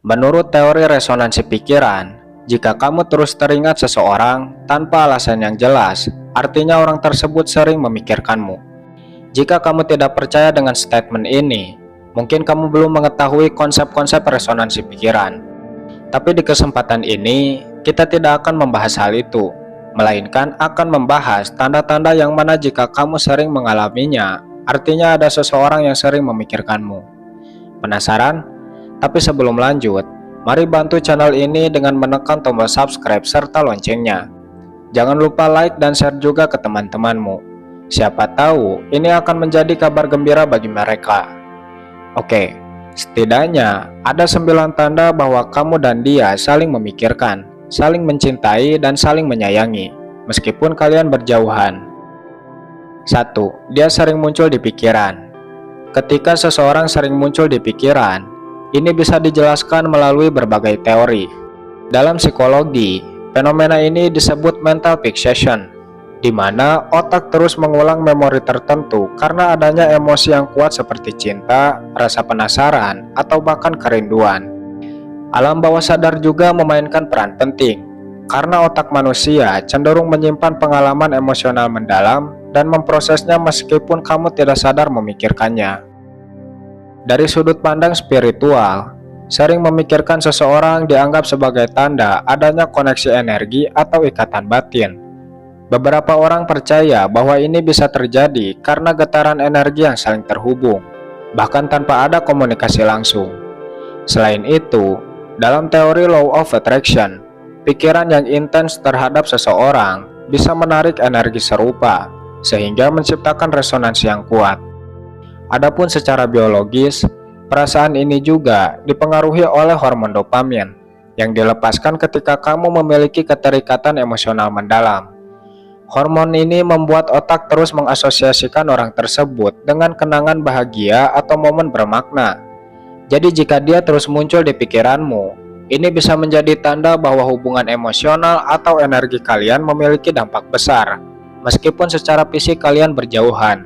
Menurut teori resonansi pikiran, jika kamu terus teringat seseorang tanpa alasan yang jelas, artinya orang tersebut sering memikirkanmu. Jika kamu tidak percaya dengan statement ini, mungkin kamu belum mengetahui konsep-konsep resonansi pikiran. Tapi di kesempatan ini, kita tidak akan membahas hal itu, melainkan akan membahas tanda-tanda yang mana jika kamu sering mengalaminya, artinya ada seseorang yang sering memikirkanmu. Penasaran? Tapi sebelum lanjut, mari bantu channel ini dengan menekan tombol subscribe serta loncengnya. Jangan lupa like dan share juga ke teman-temanmu. Siapa tahu ini akan menjadi kabar gembira bagi mereka. Oke, setidaknya ada 9 tanda bahwa kamu dan dia saling memikirkan, saling mencintai, dan saling menyayangi, meskipun kalian berjauhan. 1. Dia sering muncul di pikiran. Ketika seseorang sering muncul di pikiran, ini bisa dijelaskan melalui berbagai teori. Dalam psikologi, fenomena ini disebut mental fixation, di mana otak terus mengulang memori tertentu karena adanya emosi yang kuat seperti cinta, rasa penasaran, atau bahkan kerinduan. Alam bawah sadar juga memainkan peran penting, karena otak manusia cenderung menyimpan pengalaman emosional mendalam dan memprosesnya meskipun kamu tidak sadar memikirkannya. Dari sudut pandang spiritual, sering memikirkan seseorang dianggap sebagai tanda adanya koneksi energi atau ikatan batin. Beberapa orang percaya bahwa ini bisa terjadi karena getaran energi yang saling terhubung, bahkan tanpa ada komunikasi langsung. Selain itu, dalam teori Law of Attraction, pikiran yang intens terhadap seseorang bisa menarik energi serupa, sehingga menciptakan resonansi yang kuat. Adapun secara biologis, perasaan ini juga dipengaruhi oleh hormon dopamin yang dilepaskan ketika kamu memiliki keterikatan emosional mendalam. Hormon ini membuat otak terus mengasosiasikan orang tersebut dengan kenangan bahagia atau momen bermakna. Jadi jika dia terus muncul di pikiranmu, ini bisa menjadi tanda bahwa hubungan emosional atau energi kalian memiliki dampak besar, meskipun secara fisik kalian berjauhan.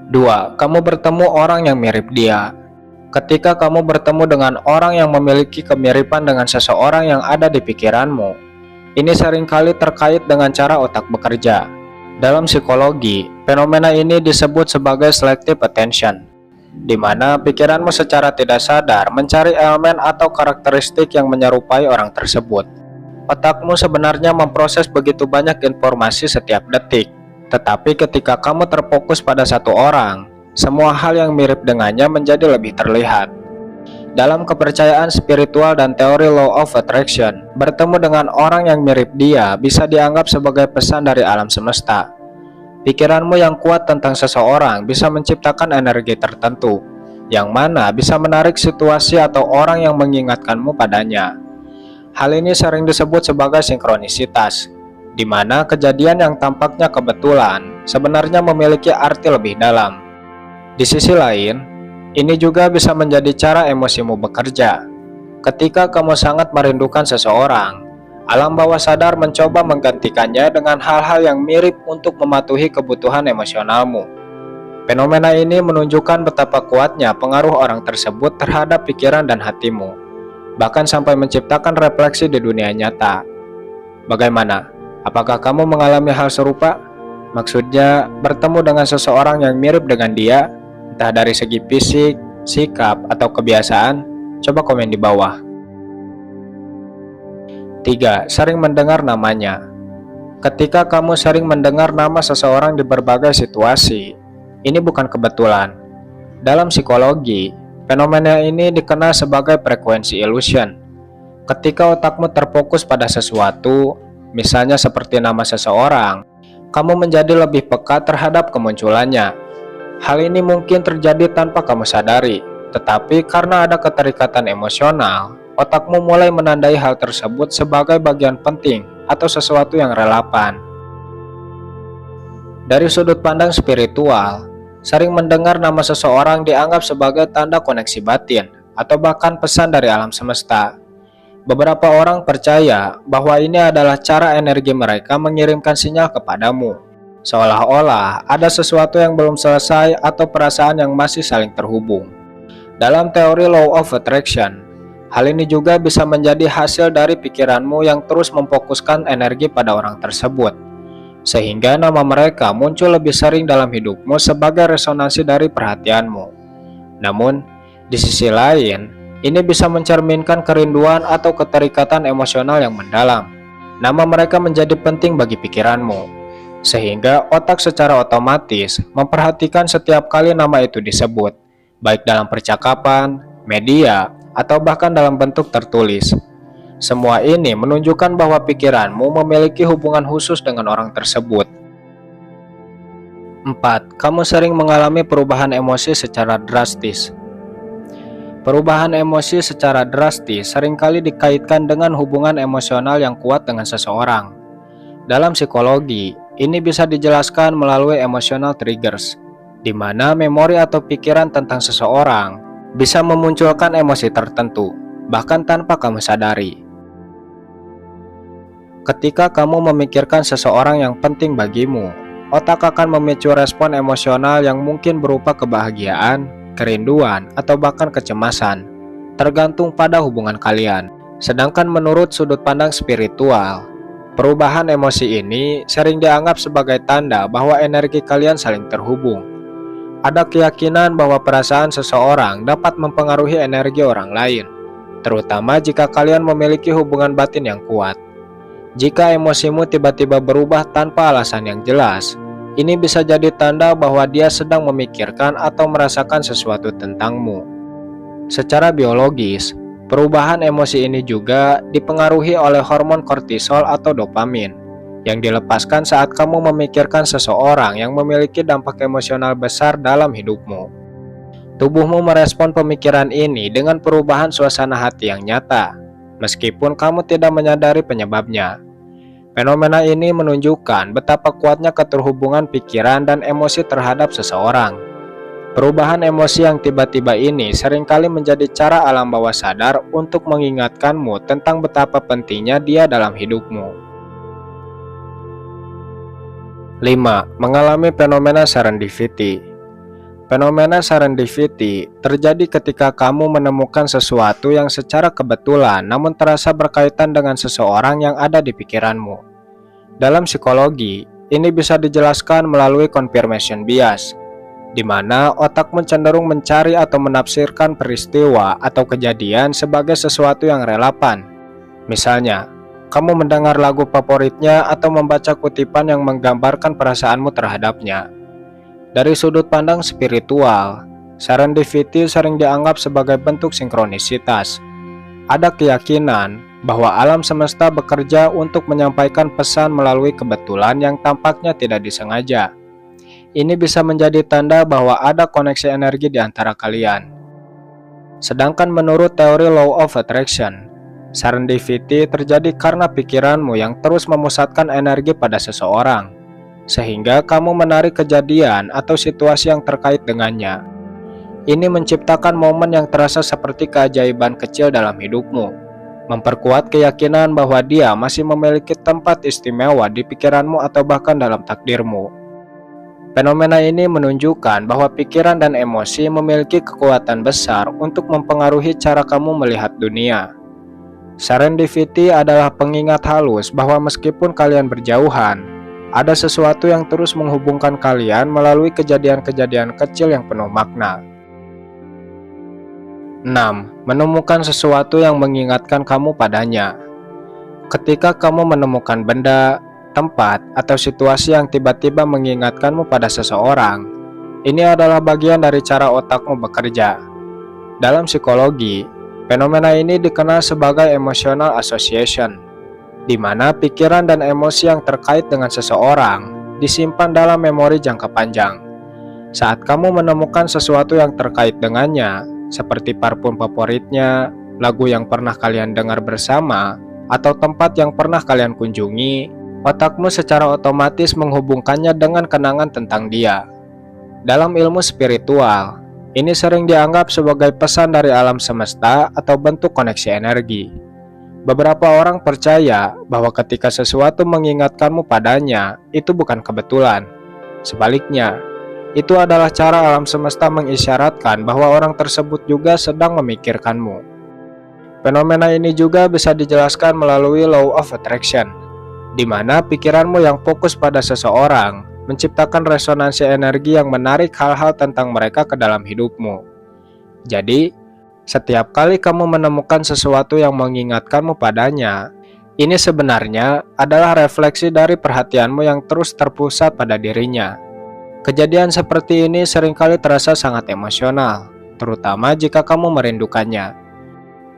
2. Kamu bertemu orang yang mirip dia. Ketika kamu bertemu dengan orang yang memiliki kemiripan dengan seseorang yang ada di pikiranmu, ini seringkali terkait dengan cara otak bekerja. Dalam psikologi, fenomena ini disebut sebagai selective attention, di mana pikiranmu secara tidak sadar mencari elemen atau karakteristik yang menyerupai orang tersebut. Otakmu sebenarnya memproses begitu banyak informasi setiap detik. Tetapi ketika kamu terfokus pada satu orang, semua hal yang mirip dengannya menjadi lebih terlihat. Dalam kepercayaan spiritual dan teori Law of Attraction, bertemu dengan orang yang mirip dia bisa dianggap sebagai pesan dari alam semesta. Pikiranmu yang kuat tentang seseorang bisa menciptakan energi tertentu, yang mana bisa menarik situasi atau orang yang mengingatkanmu padanya. Hal ini sering disebut sebagai sinkronisitas, di mana kejadian yang tampaknya kebetulan sebenarnya memiliki arti lebih dalam. Di sisi lain, ini juga bisa menjadi cara emosimu bekerja. Ketika kamu sangat merindukan seseorang, alam bawah sadar mencoba menggantikannya dengan hal-hal yang mirip untuk mematuhi kebutuhan emosionalmu. Fenomena ini menunjukkan betapa kuatnya pengaruh orang tersebut terhadap pikiran dan hatimu, bahkan sampai menciptakan refleksi di dunia nyata. Bagaimana? Apakah kamu mengalami hal serupa? Maksudnya, bertemu dengan seseorang yang mirip dengan dia, entah dari segi fisik, sikap, atau kebiasaan? Coba komen di bawah. 3. Sering mendengar namanya. Ketika kamu sering mendengar nama seseorang di berbagai situasi, ini bukan kebetulan. Dalam psikologi, fenomena ini dikenal sebagai frekuensi illusion. Ketika otakmu terfokus pada sesuatu, misalnya seperti nama seseorang, kamu menjadi lebih peka terhadap kemunculannya. Hal ini mungkin terjadi tanpa kamu sadari, tetapi karena ada keterikatan emosional, otakmu mulai menandai hal tersebut sebagai bagian penting atau sesuatu yang relevan. Dari sudut pandang spiritual, sering mendengar nama seseorang dianggap sebagai tanda koneksi batin atau bahkan pesan dari alam semesta. Beberapa orang percaya bahwa ini adalah cara energi mereka mengirimkan sinyal kepadamu, seolah-olah ada sesuatu yang belum selesai atau perasaan yang masih saling terhubung. Dalam teori Law of Attraction, Hal ini juga bisa menjadi hasil dari pikiranmu yang terus memfokuskan energi pada orang tersebut, sehingga nama mereka muncul lebih sering dalam hidupmu sebagai resonansi dari perhatianmu. Namun, di sisi lain, ini bisa mencerminkan kerinduan atau keterikatan emosional yang mendalam. Nama mereka menjadi penting bagi pikiranmu, sehingga otak secara otomatis memperhatikan setiap kali nama itu disebut, baik dalam percakapan, media, atau bahkan dalam bentuk tertulis. Semua ini menunjukkan bahwa pikiranmu memiliki hubungan khusus dengan orang tersebut. 4. Kamu sering mengalami perubahan emosi secara drastis. Perubahan emosi secara drastis seringkali dikaitkan dengan hubungan emosional yang kuat dengan seseorang. Dalam psikologi, ini bisa dijelaskan melalui emotional triggers, di mana memori atau pikiran tentang seseorang bisa memunculkan emosi tertentu, bahkan tanpa kamu sadari. Ketika kamu memikirkan seseorang yang penting bagimu, otak akan memicu respon emosional yang mungkin berupa kebahagiaan, kerinduan, atau bahkan kecemasan, tergantung pada hubungan kalian. Sedangkan menurut sudut pandang spiritual, perubahan emosi ini sering dianggap sebagai tanda bahwa energi kalian saling terhubung. Ada keyakinan bahwa perasaan seseorang dapat mempengaruhi energi orang lain, terutama jika kalian memiliki hubungan batin yang kuat. Jika emosimu tiba-tiba berubah tanpa alasan yang jelas, ini bisa jadi tanda bahwa dia sedang memikirkan atau merasakan sesuatu tentangmu. Secara biologis, perubahan emosi ini juga dipengaruhi oleh hormon kortisol atau dopamin, yang dilepaskan saat kamu memikirkan seseorang yang memiliki dampak emosional besar dalam hidupmu. Tubuhmu merespon pemikiran ini dengan perubahan suasana hati yang nyata, meskipun kamu tidak menyadari penyebabnya. Fenomena ini menunjukkan betapa kuatnya keterhubungan pikiran dan emosi terhadap seseorang. Perubahan emosi yang tiba-tiba ini seringkali menjadi cara alam bawah sadar untuk mengingatkanmu tentang betapa pentingnya dia dalam hidupmu. 5. Mengalami fenomena serendipity. Fenomena serendipity terjadi ketika kamu menemukan sesuatu yang secara kebetulan namun terasa berkaitan dengan seseorang yang ada di pikiranmu. Dalam psikologi, ini bisa dijelaskan melalui confirmation bias, di mana otakmu cenderung mencari atau menafsirkan peristiwa atau kejadian sebagai sesuatu yang relevan. Misalnya, kamu mendengar lagu favoritnya atau membaca kutipan yang menggambarkan perasaanmu terhadapnya. Dari sudut pandang spiritual, serendipity sering dianggap sebagai bentuk sinkronisitas. Ada keyakinan bahwa alam semesta bekerja untuk menyampaikan pesan melalui kebetulan yang tampaknya tidak disengaja. Ini bisa menjadi tanda bahwa ada koneksi energi di antara kalian. Sedangkan menurut teori Law of Attraction, serendipity terjadi karena pikiranmu yang terus memusatkan energi pada seseorang, sehingga kamu menarik kejadian atau situasi yang terkait dengannya. Ini menciptakan momen yang terasa seperti keajaiban kecil dalam hidupmu, memperkuat keyakinan bahwa dia masih memiliki tempat istimewa di pikiranmu atau bahkan dalam takdirmu. Fenomena ini menunjukkan bahwa pikiran dan emosi memiliki kekuatan besar untuk mempengaruhi cara kamu melihat dunia. Serendipity adalah pengingat halus bahwa meskipun kalian berjauhan, ada sesuatu yang terus menghubungkan kalian melalui kejadian-kejadian kecil yang penuh makna. 6. Menemukan sesuatu yang mengingatkan kamu padanya. Ketika kamu menemukan benda, tempat, atau situasi yang tiba-tiba mengingatkanmu pada seseorang, ini adalah bagian dari cara otakmu bekerja. Dalam psikologi, fenomena ini dikenal sebagai emotional association, di mana pikiran dan emosi yang terkait dengan seseorang disimpan dalam memori jangka panjang. Saat kamu menemukan sesuatu yang terkait dengannya, seperti parfum favoritnya, lagu yang pernah kalian dengar bersama, atau tempat yang pernah kalian kunjungi, otakmu secara otomatis menghubungkannya dengan kenangan tentang dia. Dalam ilmu spiritual, ini sering dianggap sebagai pesan dari alam semesta atau bentuk koneksi energi. Beberapa orang percaya bahwa ketika sesuatu mengingatkanmu padanya, itu bukan kebetulan. Sebaliknya, itu adalah cara alam semesta mengisyaratkan bahwa orang tersebut juga sedang memikirkanmu. Fenomena ini juga bisa dijelaskan melalui Law of Attraction, di mana pikiranmu yang fokus pada seseorang menciptakan resonansi energi yang menarik hal-hal tentang mereka ke dalam hidupmu. Jadi, setiap kali kamu menemukan sesuatu yang mengingatkanmu padanya, ini sebenarnya adalah refleksi dari perhatianmu yang terus terpusat pada dirinya. Kejadian seperti ini seringkali terasa sangat emosional, terutama jika kamu merindukannya.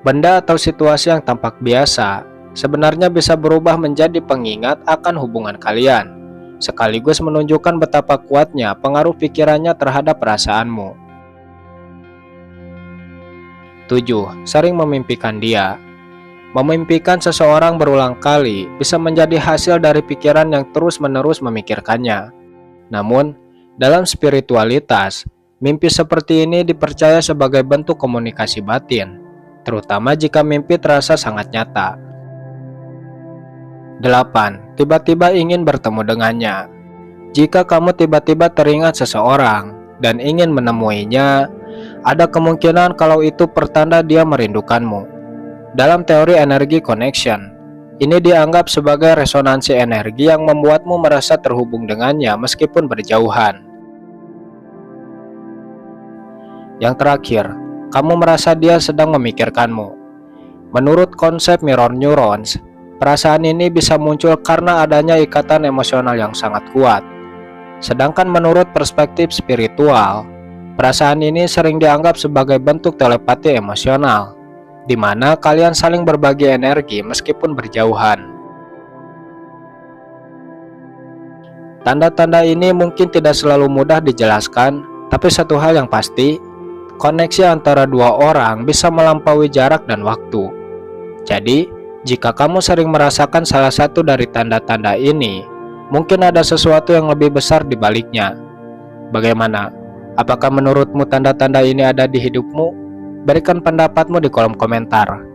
Benda atau situasi yang tampak biasa sebenarnya bisa berubah menjadi pengingat akan hubungan kalian, sekaligus menunjukkan betapa kuatnya pengaruh pikirannya terhadap perasaanmu. 7. Sering memimpikan dia. Memimpikan seseorang berulang kali bisa menjadi hasil dari pikiran yang terus-menerus memikirkannya. Namun, dalam spiritualitas, mimpi seperti ini dipercaya sebagai bentuk komunikasi batin, terutama jika mimpi terasa sangat nyata. 8. Tiba-tiba ingin bertemu dengannya. Jika kamu tiba-tiba teringat seseorang dan ingin menemuinya, ada kemungkinan kalau itu pertanda dia merindukanmu. Dalam teori energi connection, ini dianggap sebagai resonansi energi yang membuatmu merasa terhubung dengannya meskipun berjauhan. Yang terakhir, kamu merasa dia sedang memikirkanmu. Menurut konsep mirror neurons, perasaan ini bisa muncul karena adanya ikatan emosional yang sangat kuat. Sedangkan menurut perspektif spiritual, perasaan ini sering dianggap sebagai bentuk telepati emosional, di mana kalian saling berbagi energi meskipun berjauhan. Tanda-tanda ini mungkin tidak selalu mudah dijelaskan, tapi satu hal yang pasti, koneksi antara dua orang bisa melampaui jarak dan waktu. Jadi, jika kamu sering merasakan salah satu dari tanda-tanda ini, mungkin ada sesuatu yang lebih besar di baliknya. Bagaimana? Apakah menurutmu tanda-tanda ini ada di hidupmu? Berikan pendapatmu di kolom komentar.